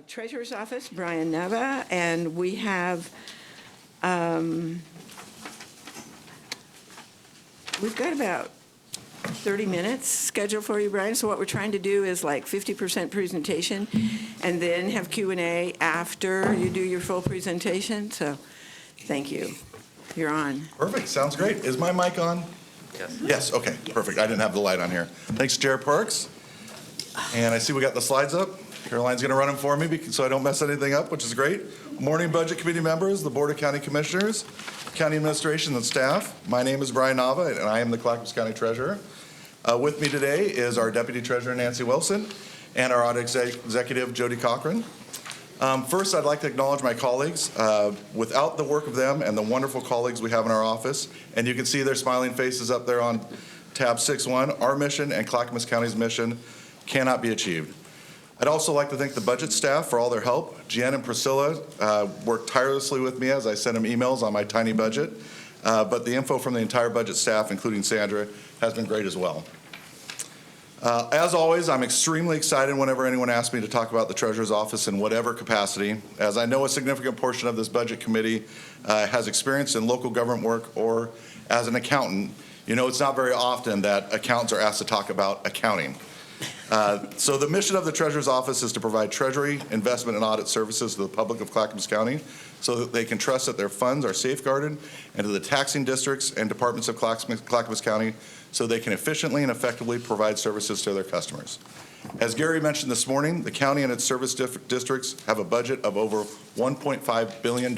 Treasurer's Office, Brian Nava, and we have, we've got about 30 minutes scheduled for you, Brian. So what we're trying to do is like 50% presentation and then have Q&A after you do your full presentation. So thank you. You're on. Perfect. Sounds great. Is my mic on? Yes. Yes. Okay. Perfect. I didn't have the light on here. Thanks, Jared Parks. And I see we got the slides up. Caroline's going to run them for me so I don't mess anything up, which is great. Morning, Budget Committee members, the Board of County Commissioners, County Administration, and staff. My name is Brian Nava, and I am the Clackamas County Treasurer. With me today is our Deputy Treasurer, Nancy Wilson, and our Audit Executive, Jody Cochran. First, I'd like to acknowledge my colleagues. Without the work of them and the wonderful colleagues we have in our office, and you can see their smiling faces up there on tab 6.1, our mission and Clackamas County's mission cannot be achieved. I'd also like to thank the budget staff for all their help. Jen and Priscilla worked tirelessly with me as I sent them emails on my tiny budget, but the info from the entire budget staff, including Sandra, has been great as well. As always, I'm extremely excited whenever anyone asks me to talk about the Treasurer's Office in whatever capacity, as I know a significant portion of this budget committee has experience in local government work or as an accountant. You know, it's not very often that accountants are asked to talk about accounting. So the mission of the Treasurer's Office is to provide treasury, investment, and audit services to the public of Clackamas County so that they can trust that their funds are safeguarded, and to the taxing districts and departments of Clackamas County so they can efficiently and effectively provide services to their customers. As Gary mentioned this morning, the county and its service districts have a budget of over $1.5 billion.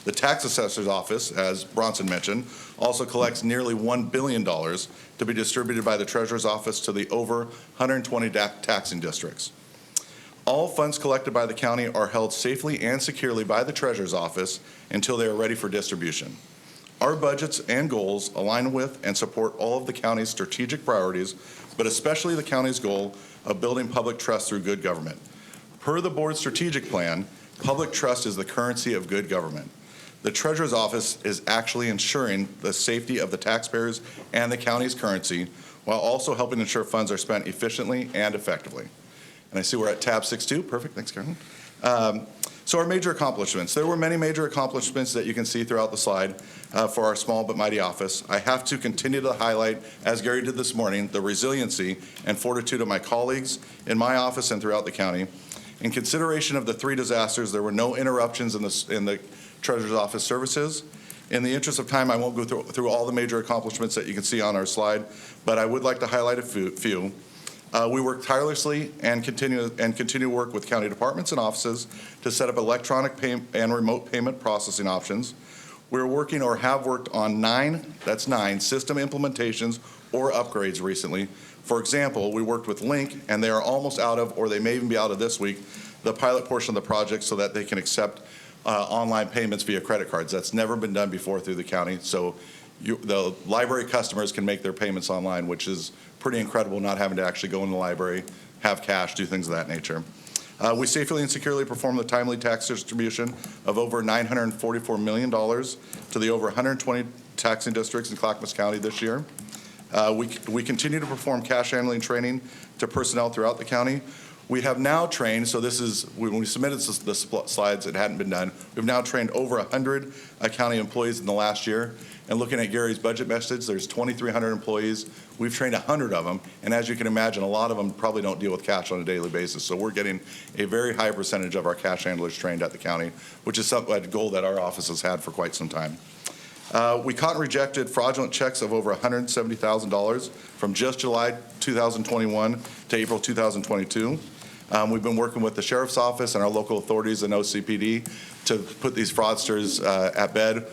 The tax assessor's office, as Bronson mentioned, also collects nearly $1 billion to be distributed by the Treasurer's Office to the over 120 taxing districts. All funds collected by the county are held safely and securely by the Treasurer's Office until they are ready for distribution. Our budgets and goals align with and support all of the county's strategic priorities, but especially the county's goal of building public trust through good government. Per the board's strategic plan, public trust is the currency of good government. The Treasurer's Office is actually ensuring the safety of the taxpayers and the county's currency while also helping ensure funds are spent efficiently and effectively. And I see we're at tab 6.2. Perfect. Thanks, Karen. So our major accomplishments. There were many major accomplishments that you can see throughout the slide for our small but mighty office. I have to continue to highlight, as Gary did this morning, the resiliency and fortitude of my colleagues in my office and throughout the county. In consideration of the 3 disasters, there were no interruptions in the Treasurer's Office services. In the interest of time, I won't go through all the major accomplishments that you can see on our slide, but I would like to highlight a few. We work tirelessly and continue to work with county departments and offices to set up electronic and remote payment processing options. We're working or have worked on 9 system implementations or upgrades recently. For example, we worked with Link, and they are almost out of, or they may even be out of this week, the pilot portion of the project so that they can accept online payments via credit cards. That's never been done before through the county. So the library customers can make their payments online, which is pretty incredible, not having to actually go in the library, have cash, do things of that nature. We safely and securely perform the timely tax distribution of over $944 million to the over 120 taxing districts in Clackamas County this year. We continue to perform cash handling training to personnel throughout the county. We have now trained, so this is, when we submitted the slides, it hadn't been done. We've now trained over 100 county employees in the last year. And looking at Gary's budget message, there's 2,300 employees. We've trained 100 of them. And as you can imagine, a lot of them probably don't deal with cash on a daily basis. So we're getting a very high percentage of our cash handlers trained at the county, which is a goal that our office has had for quite some time. We caught and rejected fraudulent checks of over $170,000 from just July 2021 to April 2022. We've been working with the Sheriff's Office and our local authorities and OCPD to put these fraudsters at bed.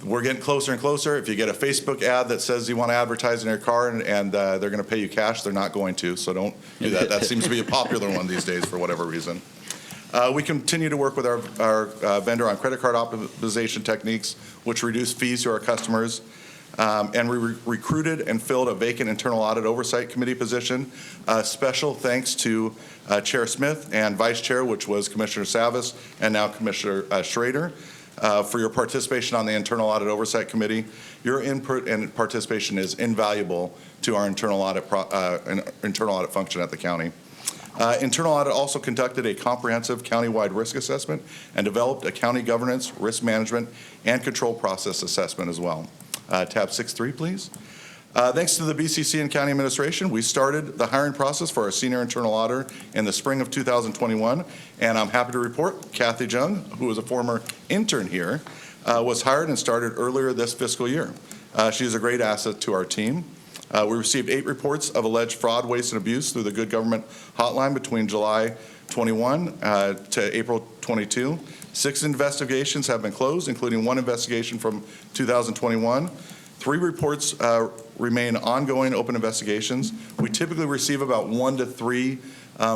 We're getting closer and closer. If you get a Facebook ad that says you want to advertise in your car and they're going to pay you cash, they're not going to, so don't do that. That seems to be a popular one these days for whatever reason. We continue to work with our vendor on credit card optimization techniques, which reduce fees to our customers. And we recruited and filled a vacant internal audit oversight committee position. Special thanks to Chair Smith and Vice Chair, which was Commissioner Savas and now Commissioner Schrader, for your participation on the internal audit oversight committee. Your input and participation is invaluable to our internal audit function at the county. Internal audit also conducted a comprehensive countywide risk assessment and developed a county governance, risk management, and control process assessment as well. Tab 6.3, please. Thanks to the BCC and county administration, we started the hiring process for our senior internal auditor in the spring of 2021, and I'm happy to report Kathy Jung, who was a former intern here, was hired and started earlier this fiscal year. She is a great asset to our team. We received 8 reports of alleged fraud, waste, and abuse through the Good Government Hotline between July 21 to April 22. 6 investigations have been closed, including 1 investigation from 2021. 3 reports remain ongoing open investigations. We typically receive about 1 to 3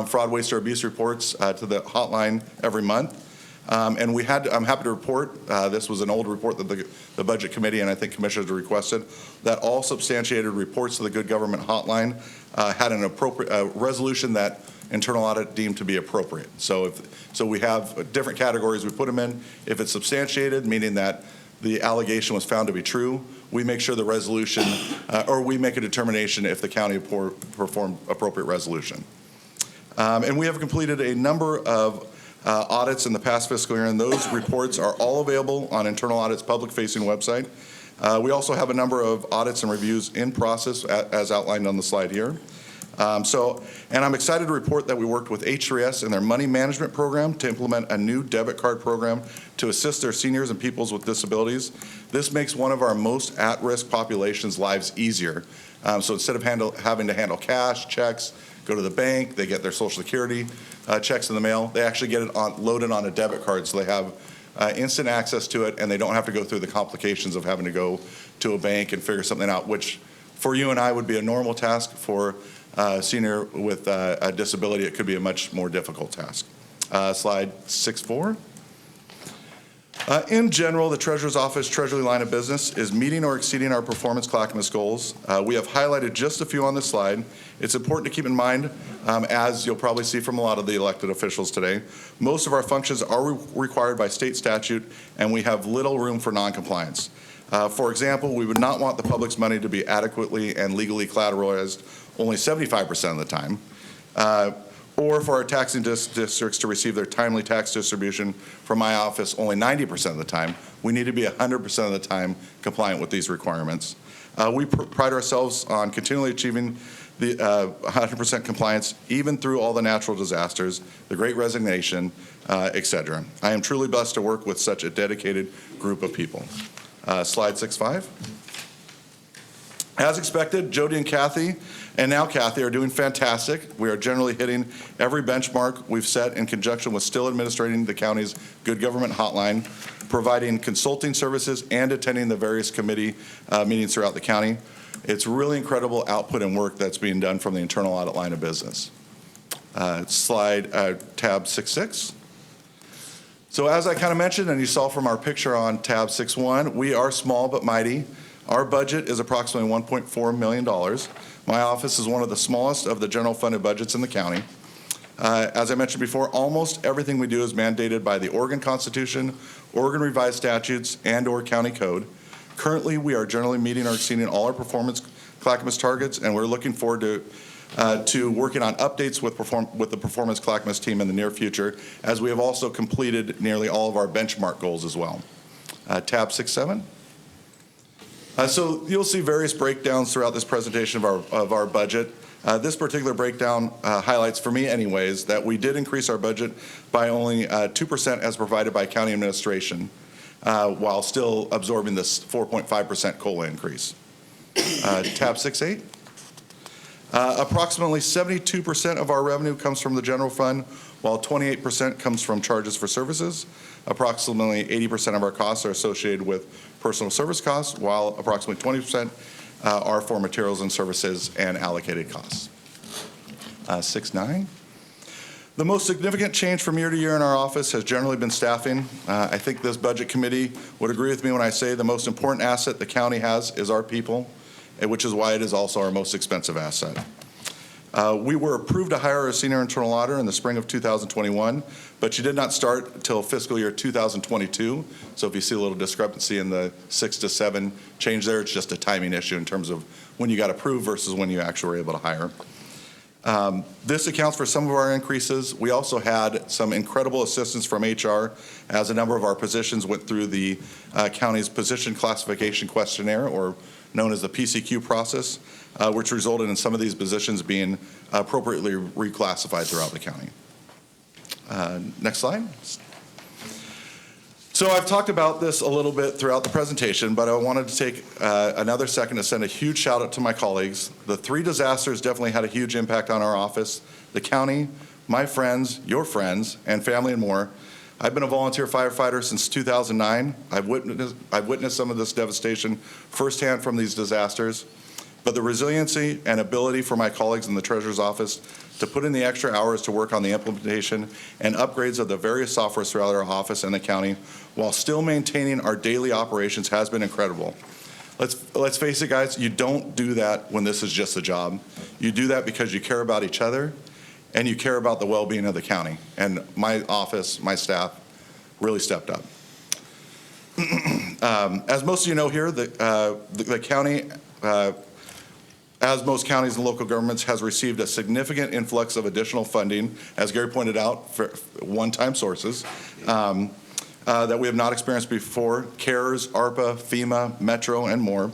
fraud, waste, or abuse reports to the hotline every month. And I'm happy to report, this was an old report that the Budget Committee and I think Commissioners requested, that all substantiated reports to the Good Government Hotline had an appropriate resolution that internal audit deemed to be appropriate. So we have different categories we put them in. If it's substantiated, meaning that the allegation was found to be true, we make sure the resolution, or we make a determination if the county performed appropriate resolution. And we have completed a number of audits in the past fiscal year, and those reports are all available on Internal Audit's public-facing website. We also have a number of audits and reviews in process, as outlined on the slide here. And I'm excited to report that we worked with H3S in their money management program to implement a new debit card program to assist their seniors and peoples with disabilities. This makes one of our most at-risk populations' lives easier. So instead of having to handle cash, checks, go to the bank, they get their Social Security checks in the mail, they actually get it loaded on a debit card, so they have instant access to it, and they don't have to go through the complications of having to go to a bank and figure something out, which for you and I would be a normal task. For a senior with a disability, it could be a much more difficult task. Slide 6.4. In general, the Treasurer's Office Treasury line of business is meeting or exceeding our Performance-Clackamas goals. We have highlighted just a few on this slide. It's important to keep in mind, as you'll probably see from a lot of the elected officials today, most of our functions are required by state statute, and we have little room for noncompliance. For example, we would not want the public's money to be adequately and legally collateralized only 75% of the time, or for our taxing districts to receive their timely tax distribution from my office only 90% of the time. We need to be 100% of the time compliant with these requirements. We pride ourselves on continually achieving the 100% compliance, even through all the natural disasters, the Great Resignation, et cetera. I am truly blessed to work with such a dedicated group of people. Slide 6.5. As expected, Jody and Kathy, and now Kathy, are doing fantastic. We are generally hitting every benchmark we've set in conjunction with still administrating the county's Good Government Hotline, providing consulting services, and attending the various committee meetings throughout the county. It's really incredible output and work that's being done from the internal audit line of business. Tab 6.6. So as I kind of mentioned, and you saw from our picture on tab 6.1, we are small but mighty. Our budget is approximately $1.4 million. My office is one of the smallest of the general funded budgets in the county. As I mentioned before, almost everything we do is mandated by the Oregon Constitution, Oregon Revised Statutes, and/or county code. Currently, we are generally meeting or exceeding all our Performance-Clackamas targets, and we're looking forward to working on updates with the Performance-Clackamas team in the near future, as we have also completed nearly all of our benchmark goals as well. Tab 6.7. So you'll see various breakdowns throughout this presentation of our budget. This particular breakdown highlights, for me anyways, that we did increase our budget by only 2% as provided by county administration, while still absorbing this 4.5% COLA increase. Tab 6.8. Approximately 72% of our revenue comes from the general fund, while 28% comes from charges for services. Approximately 80% of our costs are associated with personal service costs, while approximately 20% are for materials and services and allocated costs. 6.9. The most significant change from year to year in our office has generally been staffing. I think this budget committee would agree with me when I say the most important asset the county has is our people, which is why it is also our most expensive asset. We were approved to hire a senior internal auditor in the spring of 2021, but she did not start until fiscal year 2022. So if you see a little discrepancy in the 6 to 7 change there, it's just a timing issue in terms of when you got approved versus when you actually were able to hire. This accounts for some of our increases. We also had some incredible assistance from HR as a number of our positions went through the county's position classification questionnaire, or known as the PCQ process, which resulted in some of these positions being appropriately reclassified throughout the county. Next slide. So I've talked about this a little bit throughout the presentation, but I wanted to take another second to send a huge shout out to my colleagues. The 3 disasters definitely had a huge impact on our office, the county, my friends, your friends, and family and more. I've been a volunteer firefighter since 2009. I've witnessed some of this devastation firsthand from these disasters, but the resiliency and ability for my colleagues in the Treasurer's Office to put in the extra hours to work on the implementation and upgrades of the various softwares throughout our office and the county while still maintaining our daily operations has been incredible. Let's face it, guys, you don't do that when this is just a job. You do that because you care about each other and you care about the well-being of the county. And my office, my staff, really stepped up. As most of you know here, the county, as most counties and local governments, has received a significant influx of additional funding, as Gary pointed out, for one-time sources that we have not experienced before: CARES, ARPA, FEMA, Metro, and more.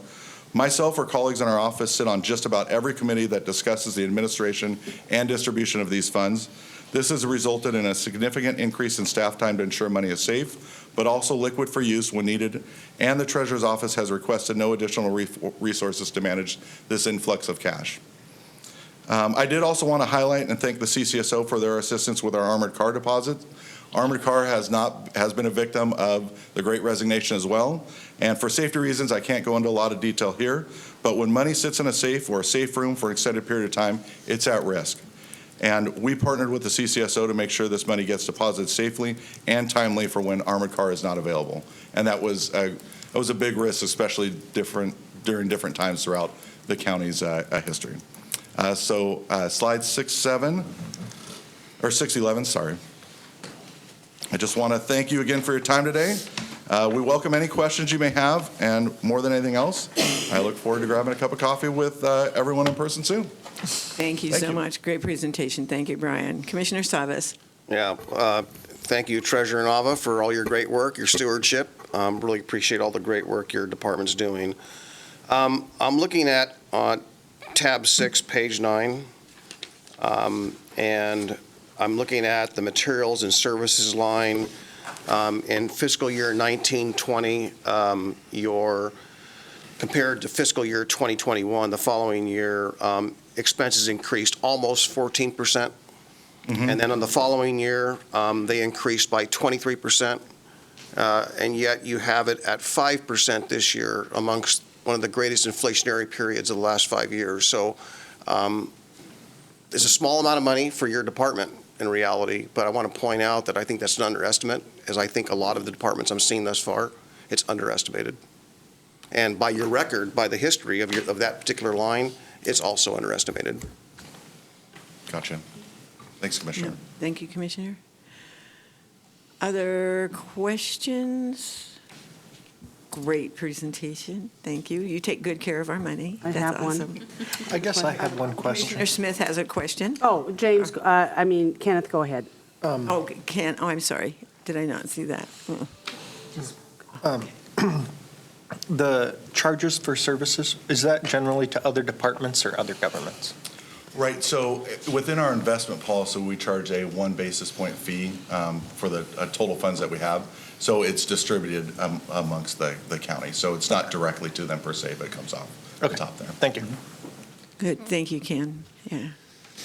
Myself or colleagues in our office sit on just about every committee that discusses the administration and distribution of these funds. This has resulted in a significant increase in staff time to ensure money is safe, but also liquid for use when needed, and the Treasurer's Office has requested no additional resources to manage this influx of cash. I did also want to highlight and thank the CCSO for their assistance with our armored car deposit. Armored car has been a victim of the Great Resignation as well, and for safety reasons, I can't go into a lot of detail here, but when money sits in a safe or a safe room for an extended period of time, it's at risk. And we partnered with the CCSO to make sure this money gets deposited safely and timely for when armored car is not available. And that was a big risk, especially during different times throughout the county's history. So slide 611, sorry. I just want to thank you again for your time today. We welcome any questions you may have, and more than anything else, I look forward to grabbing a cup of coffee with everyone in person soon. Thank you so much. Great presentation. Thank you, Brian. Commissioner Savas. Yeah, thank you, Treasurer Nava, for all your great work, your stewardship. Really appreciate all the great work your department's doing. I'm looking at tab 6, page 9, and I'm looking at the materials and services line. In fiscal year 19-20, your compared to fiscal year 2021, the following year, expenses increased almost 14%. Mm-hmm. And then on the following year, they increased by 23%. And yet you have it at 5% this year, amongst one of the greatest inflationary periods of the last 5 years. So it's a small amount of money for your department in reality, but I want to point out that I think that's an underestimate, as I think a lot of the departments I'm seeing thus far, it's underestimated. And by your record, by the history of that particular line, it's also underestimated. Gotcha. Thanks, Commissioner. Yeah. Thank you, Commissioner. Other questions? Great presentation. Thank you. You take good care of our money. I have awesome. one. I guess I had one question. Commissioner Smith has a question. Oh, James, Kenneth, go ahead. I'm sorry. Did I not see that? The charges for services, is that generally to other departments or other governments? Right, so within our investment policy, we charge a 1 basis point fee for the total funds that we have. So it's distributed amongst the county. So it's not directly to them per se, but it comes off the top there. Thank you. Good. Thank you, Ken. Yeah.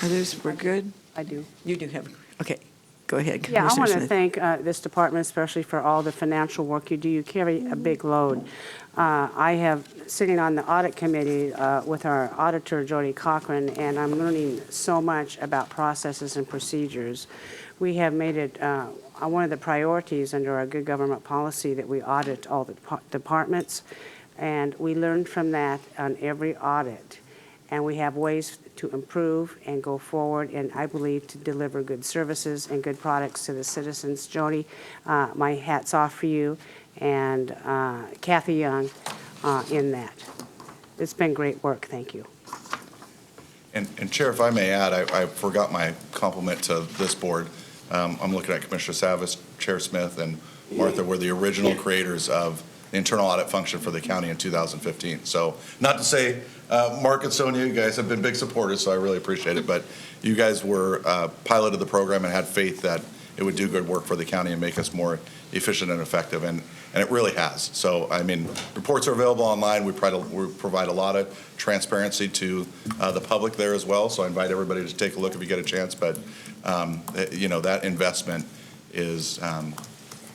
Others, we're good? I do. You do have, okay. Go ahead, Yeah, I Commissioner want to Smith. thank this department, especially for all the financial work you do. You carry a big load. I have, sitting on the audit committee with our auditor, Jody Cochran, and I'm learning so much about processes and procedures. We have made it one of the priorities under our good government policy that we audit all the departments, and we learn from that on every audit. And we have ways to improve and go forward, and I believe to deliver good services and good products to the citizens. Jody, my hat's off for you, and Kathy Young in that. It's been great work. Thank you. And Chair, if I may add, I forgot my compliment to this board. I'm looking at Commissioner Savas, Chair Smith, and Martha were the original creators of the internal audit function for the county in 2015. So not to say, Mark and Sonia, you guys have been big supporters, so I really appreciate it, but you guys were piloted the program and had faith that it would do good work for the county and make us more efficient and effective, and it really has. So, I mean, reports are available online. We provide a lot of transparency to the public there as well, so I invite everybody to take a look if you get a chance, but, you know, that investment is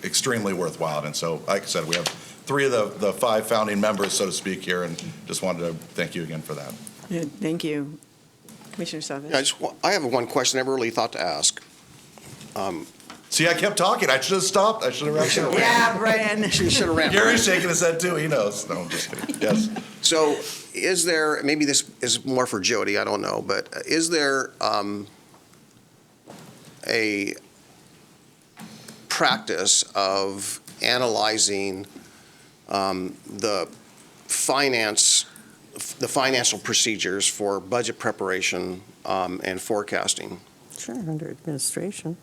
extremely worthwhile, and so, like I said, we have 3 of the 5 founding members, so to speak, here, and just wanted to thank you again for that. Yeah, thank you. Commissioner Savas? I have one question I never really thought to ask. See, I kept talking. I should have stopped. I should have wrapped it. Yeah, Brian. You should have ran. Gary's shaking his head too. He knows. No, I'm just kidding. Yes. So is there, maybe this is more for Jody, I don't know, but is there a practice of analyzing the financial procedures for budget preparation and forecasting? Sure, under administration.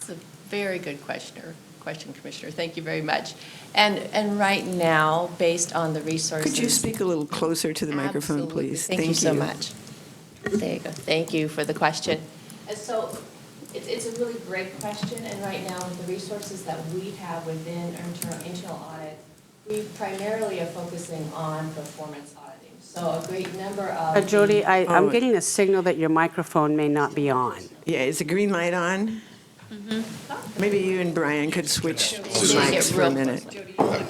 It's a very good question, Commissioner. Thank you very much. And right now, based on the resources. Could you speak a little closer to the microphone, Absolutely. please? Thank you so much. There you go. Thank you for the question. And so it's a really great question, and right now, with the resources that we have within our internal audit, we primarily are focusing on performance auditing. So a great number of. Jody, I'm Oh. getting a signal that your microphone may not be on. Yeah, is the green light on? Maybe you and Brian could switch mics for a minute.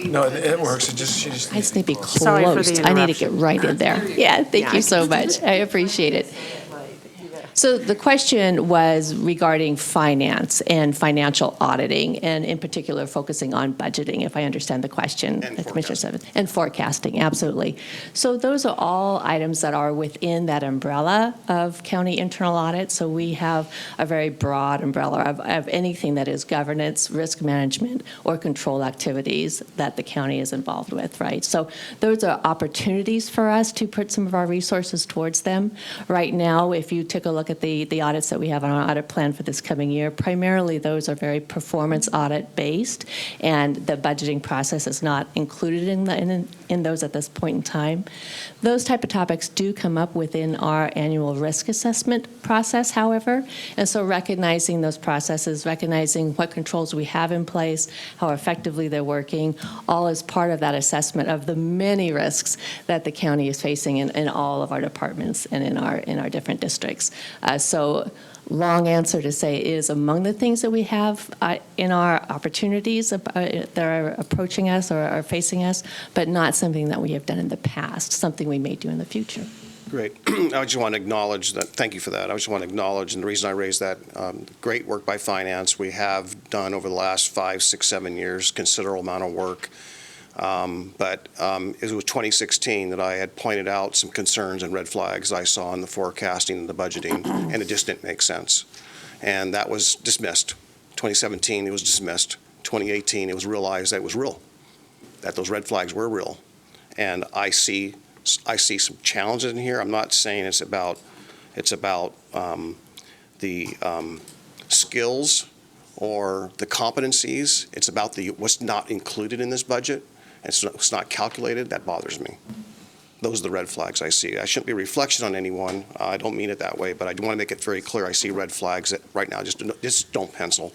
No, it works. She just. I just need to be Sorry for the close. I need to get interruption. right in there. Yeah, thank you so much. I appreciate it. So the question was regarding finance and financial auditing, and in particular focusing on budgeting, if I understand the question. And Commissioner Seven. And forecasting, absolutely. So those are all items that are within that umbrella of county internal audit. So we have a very broad umbrella of anything that is governance, risk management, or control activities that the county is involved with, right? So those are opportunities for us to put some of our resources towards them. Right now, if you took a look at the audits that we have on our audit plan for this coming year, primarily those are very performance audit based, and the budgeting process is not included in those at this point in time. Those type of topics do come up within our annual risk assessment process, however, and so recognizing those processes, recognizing what controls we have in place, how effectively they're working, all is part of that assessment of the many risks that the county is facing in all of our departments and in our different districts. So long answer to say is among the things that we have in our opportunities that are approaching us or are facing us, but not something that we have done in the past, something we may do in the future. Great. I just want to acknowledge that, thank you for that. I just want to acknowledge, and the reason I raised that, great work by finance. We have done over the last 5, 6, 7 years, considerable amount of work. But it was 2016 that I had pointed out some concerns and red flags I saw in the forecasting and the budgeting, and it just didn't make sense. And that was dismissed. 2017, it was dismissed. 2018, it was realized that it was real, that those red flags were real. And I see some challenges in here. I'm not saying it's about the skills or the competencies. It's about what's not included in this budget. It's not calculated. That bothers me. Those are the red flags I see. I shouldn't be a reflection on anyone. I don't mean it that way, but I do want to make it very clear. I see red flags that right now just don't pencil.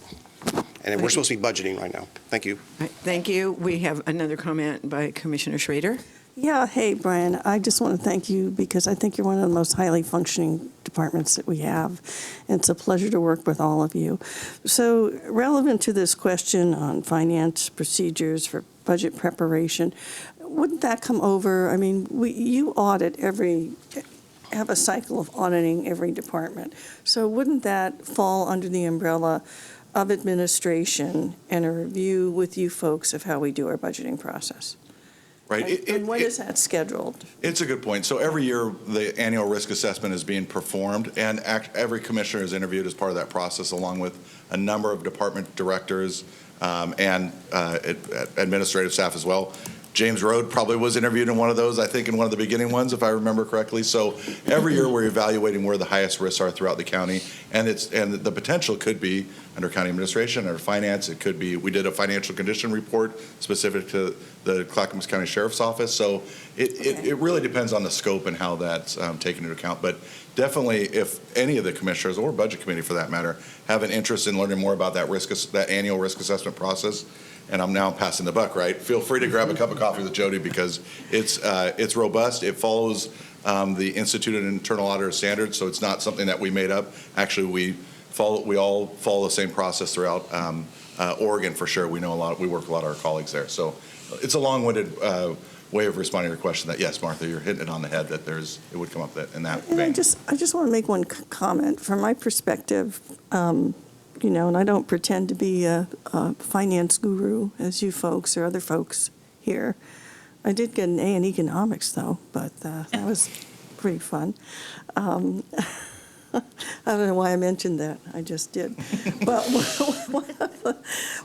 And we're supposed to be budgeting right now. Thank you. All right, thank you. We have another comment by Commissioner Schrader. Yeah, hey, Brian, I just want to thank you because I think you're one of the most highly functioning departments that we have. And it's a pleasure to work with all of you. So relevant to this question on finance procedures for budget preparation, wouldn't that come over? I mean, you have a cycle of auditing every department. So wouldn't that fall under the umbrella of administration and a review with you folks of how we do our budgeting process? Right. And when is that scheduled? It's a good point. So every year, the annual risk assessment is being performed, and every commissioner is interviewed as part of that process, along with a number of department directors and administrative staff as well. James Road probably was interviewed in one of those, I think, in one of the beginning ones, if I remember correctly. So every year we're evaluating where the highest risks are throughout the county, and the potential could be under county administration or finance. It could be, we did a financial condition report specific to the Clackamas County Sheriff's Office. So it really depends on the scope and how that's taken into account. But definitely, if any of the commissioners or budget committee for that matter have an interest in learning more about that annual risk assessment process, and I'm now passing the buck, right? Feel free to grab a cup of coffee with Jody, because it's robust. It follows the Institute of Internal Auditor standards, so it's not something that we made up. Actually, we all follow the same process throughout Oregon for sure. We know a lot. We work with a lot of our colleagues there. So it's a long-winded way of responding to your question. That yes, Martha, you're hitting it on the head. That it would come up in that And vein. I just want to make one comment. From my perspective, and I don't pretend to be a finance guru as you folks or other folks here. I did get an A in economics, though, but that was pretty fun. I don't know why I mentioned that. I just did. But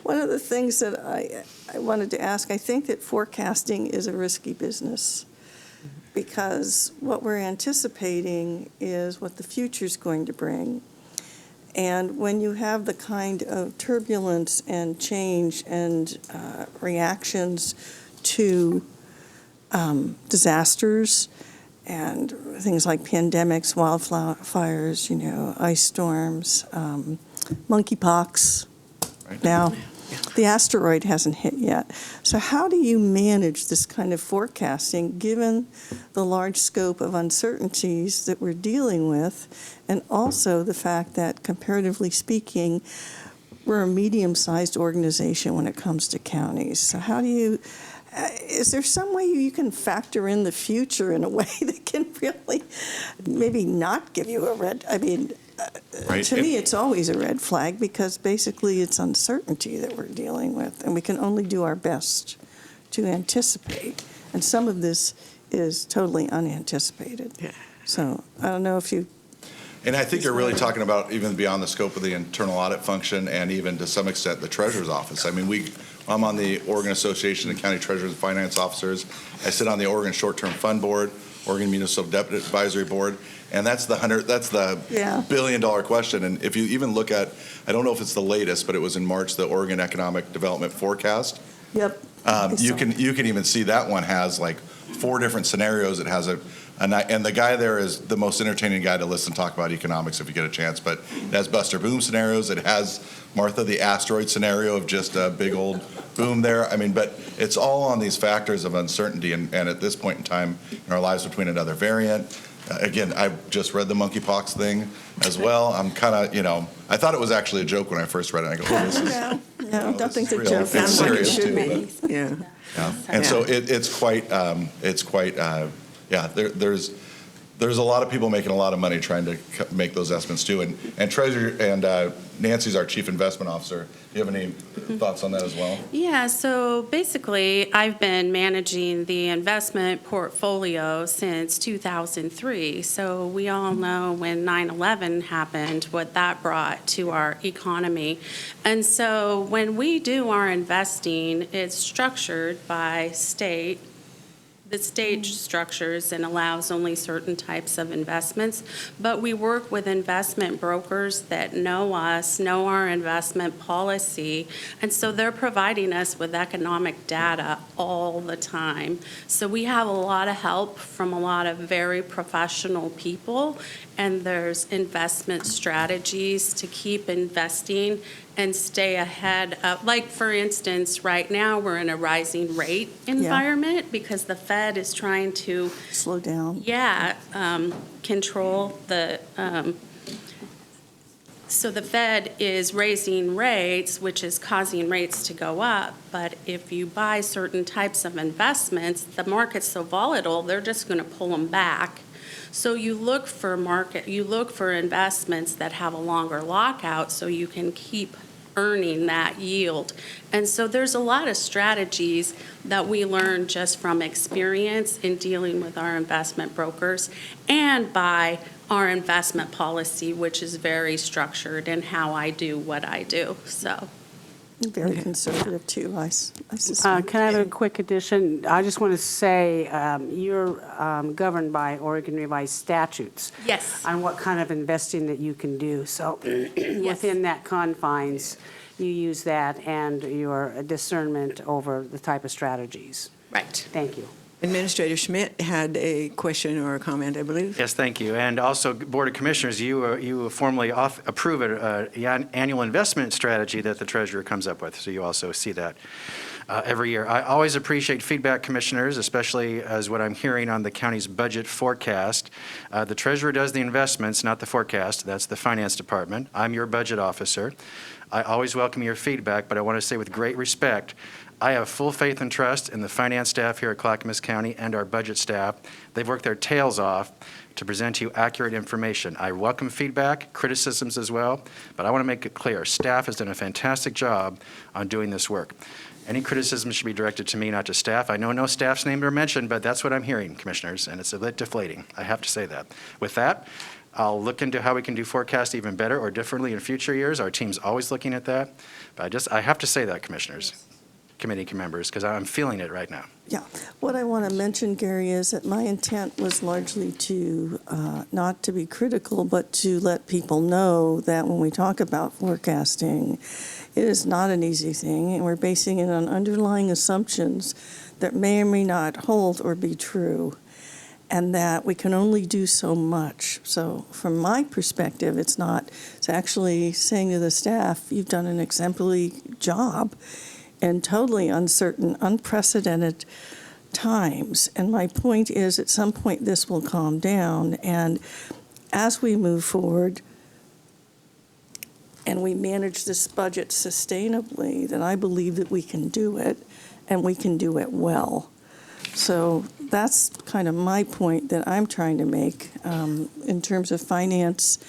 one of the things that I wanted to ask, I think that forecasting is a risky business, because what we're anticipating is what the future's going to bring. And when you have the kind of turbulence and change and reactions to disasters and things like pandemics, wildfires, ice storms, monkeypox. Right. Now, the asteroid hasn't hit yet. So how do you manage this kind of forecasting, given the large scope of uncertainties that we're dealing with, and also the fact that, comparatively speaking, we're a medium-sized organization when it comes to counties? So how do you, is there some way you can factor in the future in a way that can really maybe not give you a red, Right. to me, it's always a red flag, because basically it's uncertainty that we're dealing with, and we can only do our best to anticipate. And some of this is totally unanticipated. Yeah. So I don't know if you. And I think you're really talking about even beyond the scope of the internal audit function, and even to some extent the treasurer's office. I mean, I'm on the Oregon Association of County Treasurers and Finance Officers. I sit on the Oregon Short-Term Fund Board, Oregon Municipal Debt Advisory Board, and that's the Yeah. billion-dollar question. And if you even look at, I don't know if it's the latest, but it was in March, the Oregon Economic Development Forecast. Yep. You can even see that one has like 4 different scenarios. It has and the guy there is the most entertaining guy to listen talk about economics if you get a chance. But it has Buster Boom scenarios. It has, Martha, the asteroid scenario of just a big old boom there. I mean, but it's all on these factors of uncertainty. And at this point in time in our lives, between another variant. Again, I've just read the monkeypox thing as well. I'm kind of, I thought it was actually a joke when I first read it. I go, oh, this is. No, don't think this the is real. joke. It's Sounds like it serious should too. be. But, Yeah. yeah. And so it's quite. There's a lot of people making a lot of money trying to make those estimates too. And Treasurer and Nancy's our Chief Investment Officer. Do you have any thoughts on that as well? Yeah, so basically, I've been managing the investment portfolio since 2003. So we all know when 9/11 happened, what that brought to our economy. And so when we do our investing, it's structured by state. The state structures and allows only certain types of investments, but we work with investment brokers that know us, know our investment policy, and so they're providing us with economic data all the time. So we have a lot of help from a lot of very professional people, and there's investment strategies to keep investing and stay ahead of, like, for instance, right now, we're in a rising rate environment because the Fed is trying to, Slow down. control the, so the Fed is raising rates, which is causing rates to go up. But if you buy certain types of investments, the market's so volatile, they're just going to pull them back. So you look for investments that have a longer lockout so you can keep earning that yield. And so there's a lot of strategies that we learn just from experience in dealing with our investment brokers and by our investment policy, which is very structured in how I do what I do. So. Very conservative, too, I suspect. Can I have a quick addition? I just want to say, you're governed by Oregon revised statutes. Yes. On what kind of investing that you can do. So within that confines, you use that and your discernment over the type of strategies. Right. Thank you. Administrator Schmidt had a question or a comment, I believe. Yes, thank you. And also, Board of Commissioners, you formally approve an annual investment strategy that the treasurer comes up with, so you also see that every year. I always appreciate feedback, Commissioners, especially as what I'm hearing on the county's budget forecast. The treasurer does the investments, not the forecast. That's the finance department. I'm your budget officer. I always welcome your feedback, but I want to say with great respect, I have full faith and trust in the finance staff here at Clackamas County and our budget staff. They've worked their tails off to present to you accurate information. I welcome feedback, criticisms as well, but I want to make it clear, staff has done a fantastic job on doing this work. Any criticism should be directed to me, not to staff. I know no staff's names are mentioned, but that's what I'm hearing, Commissioners, and it's a bit deflating. I have to say that. With that, I'll look into how we can do forecast even better or differently in future years. Our team's always looking at that, but I have to say that, Commissioners. Committee members, because I'm feeling it right now. Yeah. What I want to mention, Gary, is that my intent was largely to, not to be critical, but to let people know that when we talk about forecasting, it is not an easy thing, and we're basing it on underlying assumptions that may or may not hold or be true, and that we can only do so much. So from my perspective, it's actually saying to the staff, you've done an exemplary job in totally uncertain, unprecedented times. And my point is, at some point, this will calm down. And as we move forward and we manage this budget sustainably, then I believe that we can do it, and we can do it well. So that's kind of my point that I'm trying to make in terms of finance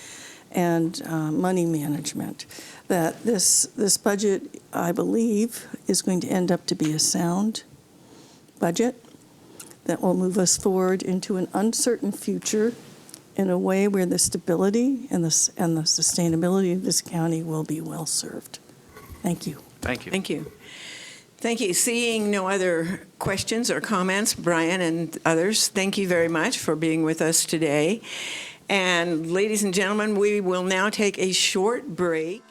and money management, that this budget, I believe, is going to end up to be a sound budget that will move us forward into an uncertain future in a way where the stability and the sustainability of this county will be well served. Thank you. Thank you. Thank you. Thank you. Seeing no other questions or comments, Brian and others, thank you very much for being with us today. And ladies and gentlemen, we will now take a short break.